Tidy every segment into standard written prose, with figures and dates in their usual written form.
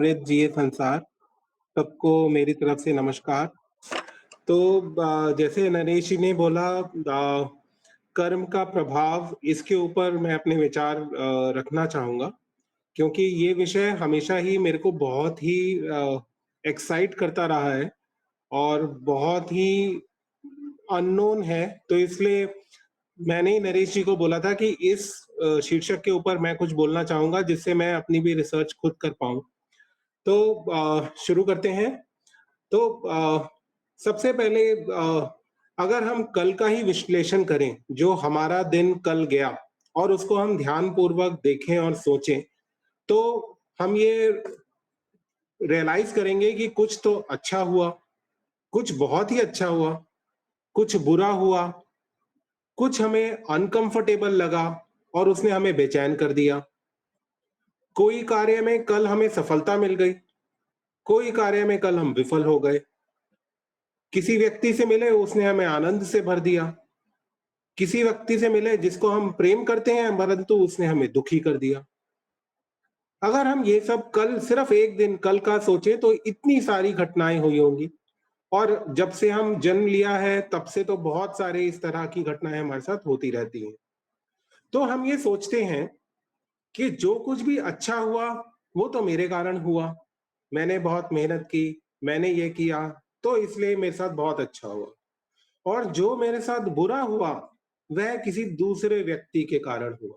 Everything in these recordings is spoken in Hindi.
अमृत जिए संसार, सबको मेरी तरफ से नमस्कार। तो जैसे नरेश जी ने बोला कर्म का प्रभाव, इसके ऊपर मैं अपने विचार रखना चाहूँगा, क्योंकि ये विषय हमेशा ही मेरे को बहुत ही एक्साइट करता रहा है और बहुत ही अननोन है। तो इसलिए मैंने ही नरेश जी को बोला था कि इस शीर्षक के ऊपर मैं कुछ बोलना चाहूँगा, जिससे मैं अपनी भी रिसर्च खुद कर पाऊँ। तो शुरू करते हैं। तो सबसे पहले अगर हम कल का ही विश्लेषण करें, जो हमारा दिन कल गया और उसको हम ध्यानपूर्वक देखें और सोचें, तो हम ये रियलाइज़ करेंगे कि कुछ तो अच्छा हुआ, कुछ बहुत ही अच्छा हुआ, कुछ बुरा हुआ, कुछ हमें अनकम्फ़र्टेबल लगा और उसने हमें बेचैन कर दिया। कोई कार्य में कल हमें सफलता मिल गई, कोई कार्य में कल हम विफल हो गए। किसी व्यक्ति से मिले, उसने हमें आनंद से भर दिया। किसी व्यक्ति से मिले जिसको हम प्रेम करते हैं, परंतु उसने हमें दुखी कर दिया। अगर हम ये सब कल सिर्फ एक दिन कल का सोचें, तो इतनी सारी घटनाएं हुई होंगी। और जब से हम जन्म लिया है, तब से तो बहुत सारे इस तरह की घटनाएं हमारे साथ होती रहती हैं। तो हम ये सोचते हैं कि जो कुछ भी अच्छा हुआ, वो तो मेरे कारण हुआ। मैंने बहुत मेहनत की, मैंने ये किया, तो इसलिए मेरे साथ बहुत अच्छा हुआ। और जो मेरे साथ बुरा हुआ, वह किसी दूसरे व्यक्ति के कारण हुआ।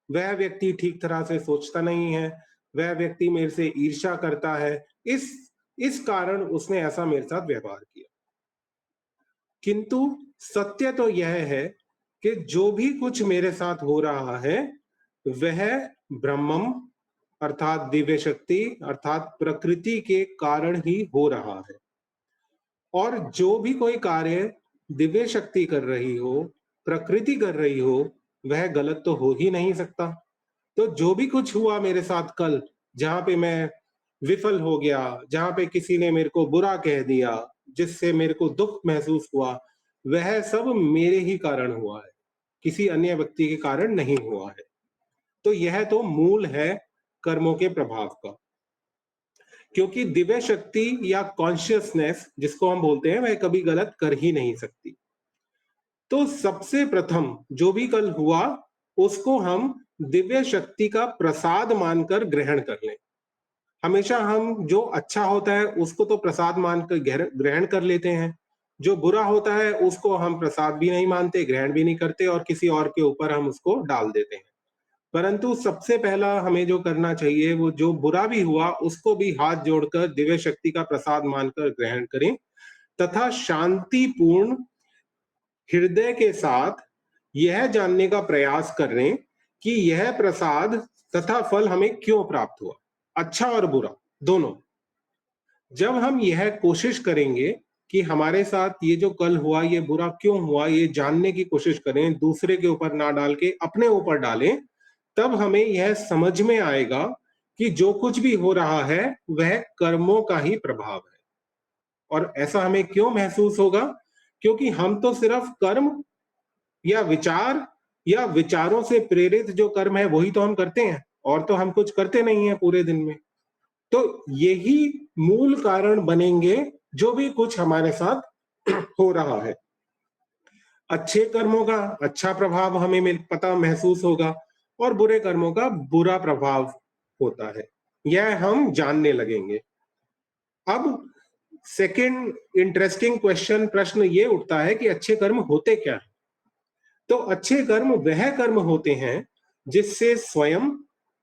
वह व्यक्ति ठीक तरह से सोचता नहीं है, वह व्यक्ति मेरे से ईर्ष्या करता है, इस इस कारण उसने ऐसा मेरे साथ व्यवहार किया। किंतु सत्य तो यह है कि जो भी कुछ मेरे साथ हो रहा है, वह ब्रह्मम अर्थात दिव्य शक्ति अर्थात प्रकृति के कारण ही हो रहा है। और जो भी कोई कार्य दिव्य शक्ति कर रही हो, प्रकृति कर रही हो, वह गलत तो हो ही नहीं सकता। तो जो भी कुछ हुआ मेरे साथ कल, जहाँ पे मैं विफल हो गया, जहाँ पे किसी ने मेरे को बुरा कह दिया, जिससे मेरे को दुःख महसूस हुआ, वह सब मेरे ही कारण हुआ है, किसी अन्य व्यक्ति के कारण नहीं हुआ है। तो यह तो मूल है कर्मों के प्रभाव का। क्योंकि दिव्य शक्ति या कॉन्शियसनेस जिसको हम बोलते हैं, वह कभी गलत कर ही नहीं सकती। तो सबसे प्रथम जो भी कल हुआ, उसको हम दिव्य शक्ति का प्रसाद मानकर ग्रहण कर लें। हमेशा हम जो अच्छा होता है उसको तो प्रसाद मानकर ग्रहण कर लेते हैं। जो बुरा होता है उसको हम प्रसाद भी नहीं मानते, ग्रहण भी नहीं करते और किसी और के ऊपर हम उसको डाल देते हैं। परंतु सबसे पहला हमें जो करना चाहिए, वो जो बुरा भी हुआ उसको भी हाथ जोड़कर दिव्य शक्ति का प्रसाद मानकर ग्रहण करें, तथा शांतिपूर्ण हृदय के साथ यह जानने का प्रयास करें कि यह प्रसाद तथा फल हमें क्यों प्राप्त हुआ, अच्छा और बुरा दोनों। जब हम यह कोशिश करेंगे कि हमारे साथ ये जो कल हुआ ये बुरा क्यों हुआ, ये जानने की कोशिश करें, दूसरे के ऊपर ना डाल के अपने ऊपर डालें, तब हमें यह समझ में आएगा कि जो कुछ भी हो रहा है, वह कर्मों का ही प्रभाव है। और ऐसा हमें क्यों महसूस होगा? क्योंकि हम तो सिर्फ कर्म या विचार या विचारों से प्रेरित जो कर्म है, वही तो हम करते हैं, और तो हम कुछ करते नहीं हैं पूरे दिन में। तो यही मूल कारण बनेंगे जो भी कुछ हमारे साथ हो रहा है। अच्छे कर्मों का अच्छा प्रभाव हमें पता महसूस होगा और बुरे कर्मों का बुरा प्रभाव होता है। यह हम जानने लगेंगे। अब सेकंड इंटरेस्टिंग क्वेश्चन, प्रश्न ये उठता है कि अच्छे कर्म होते क्या हैं? तो अच्छे कर्म वह कर्म होते हैं जिससे स्वयं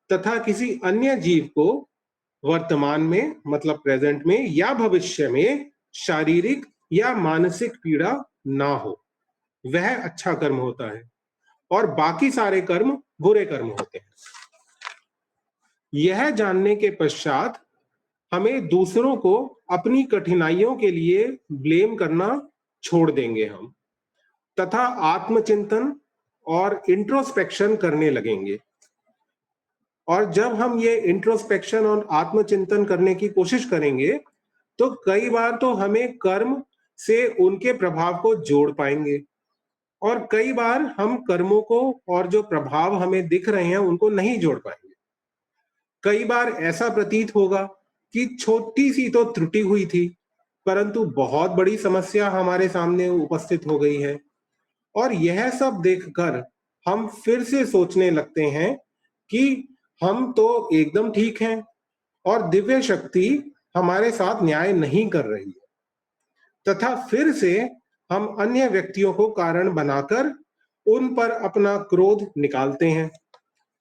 तथा किसी अन्य जीव को वर्तमान में मतलब प्रेजेंट में या भविष्य में शारीरिक या मानसिक पीड़ा ना हो, वह अच्छा कर्म होता है। और बाकी सारे कर्म बुरे कर्म होते हैं। यह जानने के पश्चात हमें दूसरों को अपनी कठिनाइयों के लिए ब्लेम करना छोड़ देंगे हम, तथा आत्मचिंतन और इंट्रोस्पेक्शन करने लगेंगे। और जब हम ये इंट्रोस्पेक्शन और आत्मचिंतन करने की कोशिश करेंगे, तो कई बार तो हमें कर्म से उनके प्रभाव को जोड़ पाएंगे, और कई बार हम कर्मों को और जो प्रभाव हमें दिख रहे हैं उनको नहीं जोड़ पाएंगे। कई बार ऐसा प्रतीत होगा कि छोटी-सी तो त्रुटि हुई थी, परंतु बहुत बड़ी समस्या हमारे सामने उपस्थित हो गई है। और यह सब देखकर हम फिर से सोचने लगते हैं कि हम तो एकदम ठीक हैं और दिव्य शक्ति हमारे साथ न्याय नहीं कर रही है। तथा फिर से हम अन्य व्यक्तियों को कारण बनाकर उन पर अपना क्रोध निकालते हैं,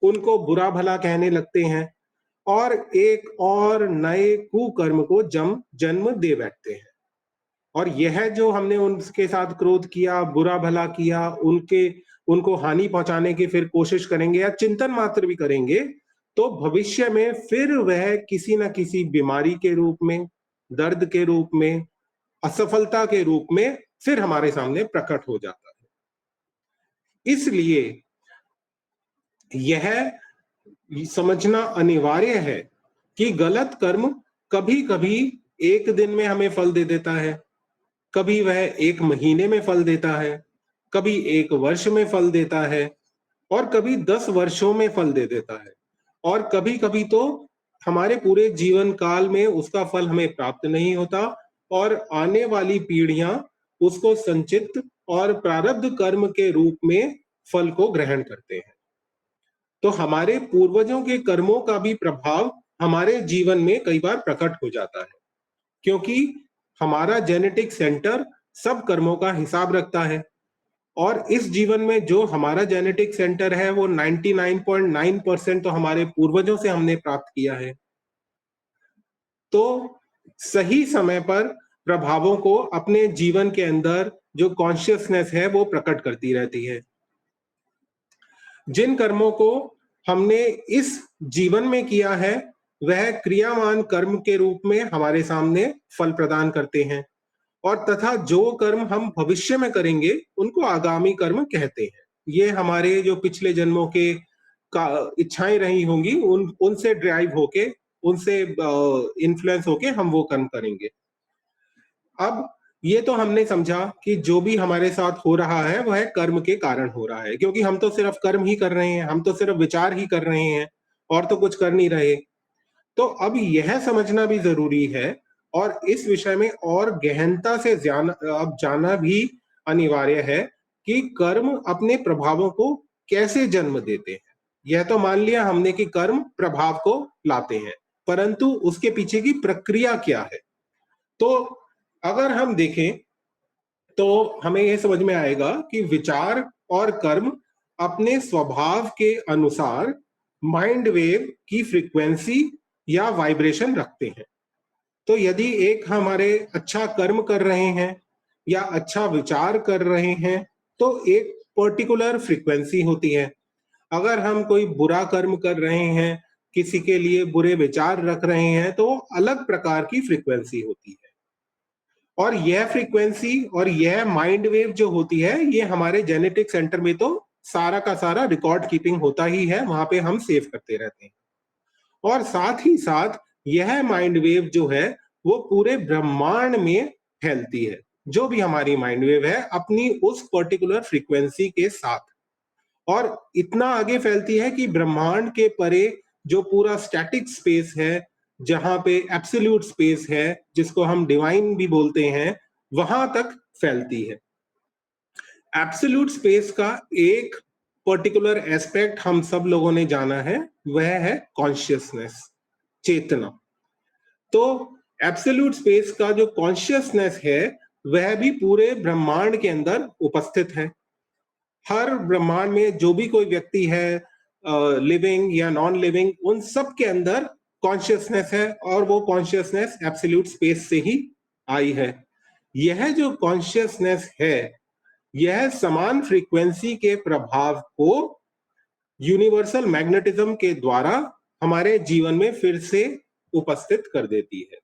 उनको बुरा-भला कहने लगते हैं और एक और नए कुकर्म को जन्म दे बैठते हैं। और यह जो हमने उनके साथ क्रोध किया, बुरा-भला किया, उनको हानि पहुँचाने की फिर कोशिश करेंगे या चिंतन मात्र भी करेंगे, तो भविष्य में फिर वह किसी न किसी बीमारी के रूप में, दर्द के रूप में, असफलता के रूप में फिर हमारे सामने प्रकट हो जाता है। इसलिए यह समझना अनिवार्य है कि गलत कर्म कभी-कभी 1 दिन में हमें फल दे देता है, कभी वह 1 महीने में फल देता है, कभी 1 वर्ष में फल देता है और कभी 10 वर्षों में फल दे देता है। और कभी-कभी तो हमारे पूरे जीवन काल में उसका फल हमें प्राप्त नहीं होता और आने वाली पीढ़ियाँ उसको संचित और प्रारब्ध कर्म के रूप में फल को ग्रहण करते हैं। तो हमारे पूर्वजों के कर्मों का भी प्रभाव हमारे जीवन में कई बार प्रकट हो जाता है, क्योंकि हमारा जेनेटिक सेंटर सब कर्मों का हिसाब रखता है और इस जीवन में जो हमारा जेनेटिक सेंटर है वो 99.9% तो हमारे पूर्वजों से हमने प्राप्त किया है। तो सही समय पर प्रभावों को अपने जीवन के अंदर जो कॉन्शियसनेस है वो प्रकट करती रहती है। जिन कर्मों को हमने इस जीवन में किया है, वह क्रियामान कर्म के रूप में हमारे सामने फल प्रदान करते हैं और तथा जो कर्म हम भविष्य में करेंगे, उनको आगामी कर्म कहते हैं। ये हमारे जो पिछले जन्मों के का इच्छाएँ रही होंगी, उनसे ड्राइव होके, उनसे इन्फ्लुएंस होके हम वो कर्म करेंगे। अब ये तो हमने समझा कि जो भी हमारे साथ हो रहा है, वह कर्म के कारण हो रहा है, क्योंकि हम तो सिर्फ कर्म ही कर रहे हैं, हम तो सिर्फ विचार ही कर रहे हैं और तो कुछ कर नहीं रहे। तो अब यह समझना भी ज़रूरी है और इस विषय में और गहनता से अब जानना भी अनिवार्य है कि कर्म अपने प्रभावों को कैसे जन्म देते हैं। यह तो मान लिया हमने कि कर्म प्रभाव को लाते हैं, परंतु उसके पीछे की प्रक्रिया क्या है? तो अगर हम देखें तो हमें ये समझ में आएगा कि विचार और कर्म अपने स्वभाव के अनुसार माइंड वेव की फ्रीक्वेंसी या वाइब्रेशन रखते हैं। तो यदि एक हमारे अच्छा कर्म कर रहे हैं या अच्छा विचार कर रहे हैं, तो एक पर्टिकुलर फ्रीक्वेंसी होती है। अगर हम कोई बुरा कर्म कर रहे हैं, किसी के लिए बुरे विचार रख रहे हैं, तो अलग प्रकार की फ्रीक्वेंसी होती है। और यह फ्रीक्वेंसी और यह माइंड वेव जो होती है, ये हमारे जेनेटिक सेंटर में तो सारा का सारा रिकॉर्ड कीपिंग होता ही है, वहां पे हम सेव करते रहते हैं। और साथ ही साथ यह माइंड वेव जो है, वो पूरे ब्रह्मांड में फैलती है। जो भी हमारी माइंड वेव है, अपनी उस पर्टिकुलर फ्रीक्वेंसी के साथ। और इतना आगे फैलती है कि ब्रह्मांड के परे जो पूरा स्टैटिक स्पेस है, जहां पे एब्सोल्यूट स्पेस है, जिसको हम डिवाइन भी बोलते हैं, वहां तक फैलती है। एब्सोल्यूट स्पेस का एक पर्टिकुलर एस्पेक्ट हम सब लोगों ने जाना है, वह है कॉन्शियसनेस, चेतना। तो एब्सोल्यूट स्पेस का जो कॉन्शियसनेस है, वह भी पूरे ब्रह्मांड के अंदर उपस्थित है। हर ब्रह्मांड में जो भी कोई व्यक्ति है, लिविंग या नॉन लिविंग, उन सब के अंदर कॉन्शियसनेस है और वो कॉन्शियसनेस एब्सोल्यूट स्पेस से ही आई है। यह जो कॉन्शियसनेस है, यह समान फ्रीक्वेंसी के प्रभाव को यूनिवर्सल मैग्नेटिज्म के द्वारा हमारे जीवन में फिर से उपस्थित कर देती है।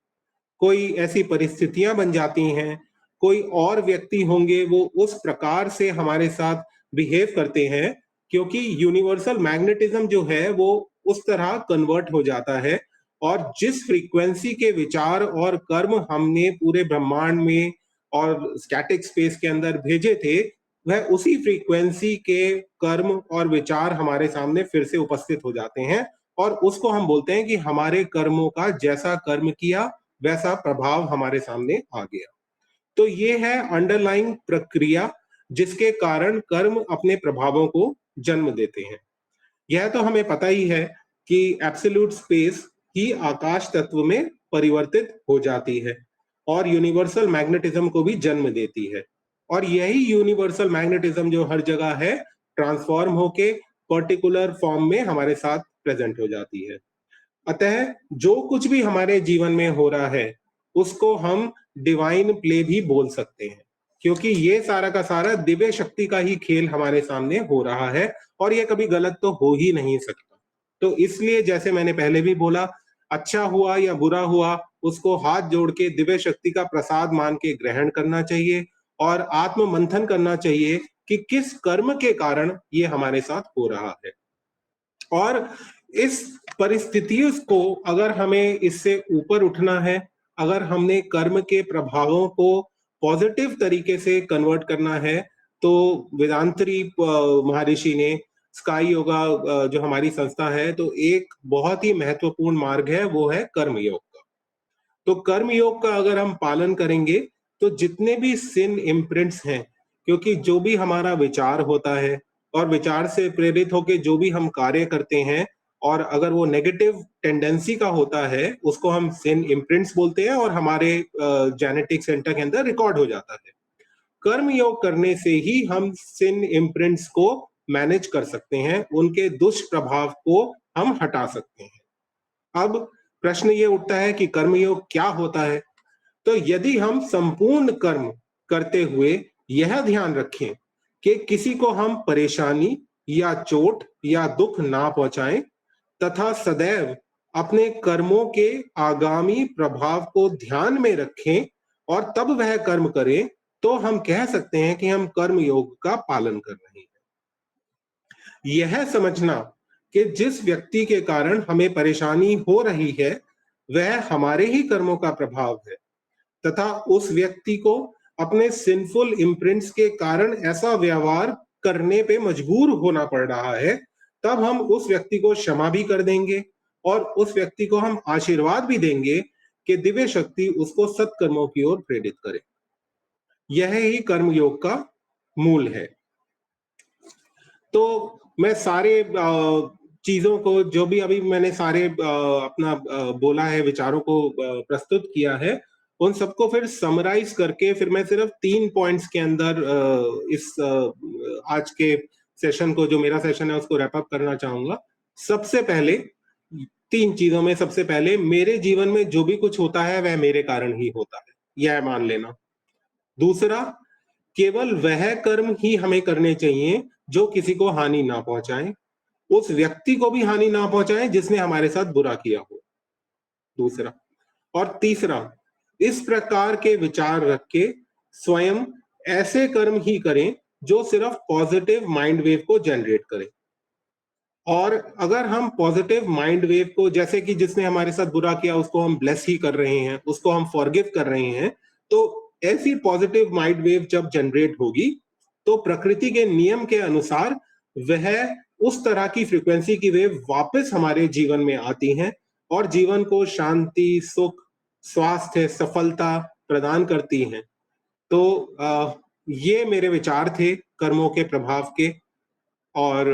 कोई ऐसी परिस्थितियां बन जाती हैं, कोई और व्यक्ति होंगे, वो उस प्रकार से हमारे साथ बिहेव करते हैं, क्योंकि यूनिवर्सल मैग्नेटिज्म जो है वो उस तरह कन्वर्ट हो जाता है और जिस फ्रीक्वेंसी के विचार और कर्म हमने पूरे ब्रह्मांड में और स्टैटिक स्पेस के अंदर भेजे थे, वह उसी फ्रीक्वेंसी के कर्म और विचार हमारे सामने फिर से उपस्थित हो जाते हैं और उसको हम बोलते हैं कि हमारे कर्मों का जैसा कर्म किया, वैसा प्रभाव हमारे सामने आ गया। तो ये है अंडरलाइंग प्रक्रिया जिसके कारण कर्म अपने प्रभावों को जन्म देते हैं। यह तो हमें पता ही है कि एब्सोल्यूट स्पेस ही आकाश तत्व में परिवर्तित हो जाती है और यूनिवर्सल मैग्नेटिज्म को भी जन्म देती है। और यही यूनिवर्सल मैग्नेटिज्म जो हर जगह है, ट्रांसफॉर्म होके पर्टिकुलर फॉर्म में हमारे साथ प्रेजेंट हो जाती है। अतः जो कुछ भी हमारे जीवन में हो रहा है, उसको हम डिवाइन प्ले भी बोल सकते हैं, क्योंकि ये सारा का सारा दिव्य शक्ति का ही खेल हमारे सामने हो रहा है और ये कभी गलत तो हो ही नहीं सकता। तो इसलिए जैसे मैंने पहले भी बोला, अच्छा हुआ या बुरा हुआ, उसको हाथ जोड़ के दिव्य शक्ति का प्रसाद मान के ग्रहण करना चाहिए और आत्म मंथन करना चाहिए कि किस कर्म के कारण ये हमारे साथ हो रहा है। और इस परिस्थितियों को अगर हमें इससे ऊपर उठना है, अगर हमने कर्म के प्रभावों को पॉजिटिव तरीके से कन्वर्ट करना है, तो वेदांतरी महर्षि ने स्काई योगा जो हमारी संस्था है, तो एक बहुत ही महत्वपूर्ण मार्ग है, वो है कर्म योग का। तो कर्म योग का अगर हम पालन करेंगे, तो जितने भी सिन इम्प्रिंट्स हैं, क्योंकि जो भी हमारा विचार होता है और विचार से प्रेरित होके जो भी हम कार्य करते हैं, और अगर वो नेगेटिव टेंडेंसी का होता है, उसको हम सिन इम्प्रिंट्स बोलते हैं और हमारे जेनेटिक सेंटर के अंदर रिकॉर्ड हो जाता है। कर्म योग करने से ही हम सिन इम्प्रिंट्स को मैनेज कर सकते हैं, उनके दुष्प्रभाव को हम हटा सकते हैं। अब प्रश्न ये उठता है कि कर्मयोग क्या होता है? तो यदि हम संपूर्ण कर्म करते हुए यह ध्यान रखें कि किसी को हम परेशानी या चोट या दुख ना पहुंचाएं तथा सदैव अपने कर्मों के आगामी प्रभाव को ध्यान में रखें और तब वह कर्म करें, तो हम कह सकते हैं कि हम कर्म योग का पालन कर रहे हैं। यह समझना कि जिस व्यक्ति के कारण हमें परेशानी हो रही है, वह हमारे ही कर्मों का प्रभाव है तथा उस व्यक्ति को अपने सिंफुल इम्प्रिंट्स के कारण ऐसा व्यवहार करने पे मजबूर होना पड़ रहा है, तब हम उस व्यक्ति को क्षमा भी कर देंगे और उस व्यक्ति को हम आशीर्वाद भी देंगे कि दिव्य शक्ति उसको सत्कर्मों की ओर प्रेरित करे। यह ही कर्म योग का मूल है। तो मैं सारे चीजों को, जो भी अभी मैंने सारे अपना बोला है, विचारों को प्रस्तुत किया है, उन सबको फिर समराइज करके फिर मैं सिर्फ 3 पॉइंट्स के अंदर इस आज के सेशन को, जो मेरा सेशन है, उसको रैप अप करना चाहूंगा। सबसे पहले 3 चीजों में सबसे पहले, मेरे जीवन में जो भी कुछ होता है वह मेरे कारण ही होता है, यह मान लेना। दूसरा, केवल वह कर्म ही हमें करने चाहिए जो किसी को हानि ना पहुंचाएं, उस व्यक्ति को भी हानि ना पहुंचाएं जिसने हमारे साथ बुरा किया हो। दूसरा। और तीसरा, इस प्रकार के विचार रख के स्वयं ऐसे कर्म ही करें जो सिर्फ पॉजिटिव माइंड वेव को जनरेट करें। और अगर हम पॉजिटिव माइंड वेव को, जैसे कि जिसने हमारे साथ बुरा किया उसको हम ब्लेस ही कर रहे हैं, उसको हम फॉरगिव कर रहे हैं, तो ऐसी पॉजिटिव माइंड वेव जब जनरेट होगी, तो प्रकृति के नियम के अनुसार वह उस तरह की फ्रीक्वेंसी की वेव वापस हमारे जीवन में आती हैं और जीवन को शांति, सुख, स्वास्थ्य, सफलता प्रदान करती हैं। तो ये मेरे विचार थे कर्मों के प्रभाव के। और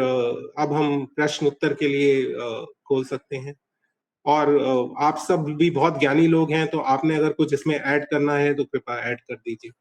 अब हम प्रश्न उत्तर के लिए खोल सकते हैं। और आप सब भी बहुत ज्ञानी लोग हैं, तो आपने अगर कुछ इसमें ऐड करना है तो कृपया ऐड कर दीजिए।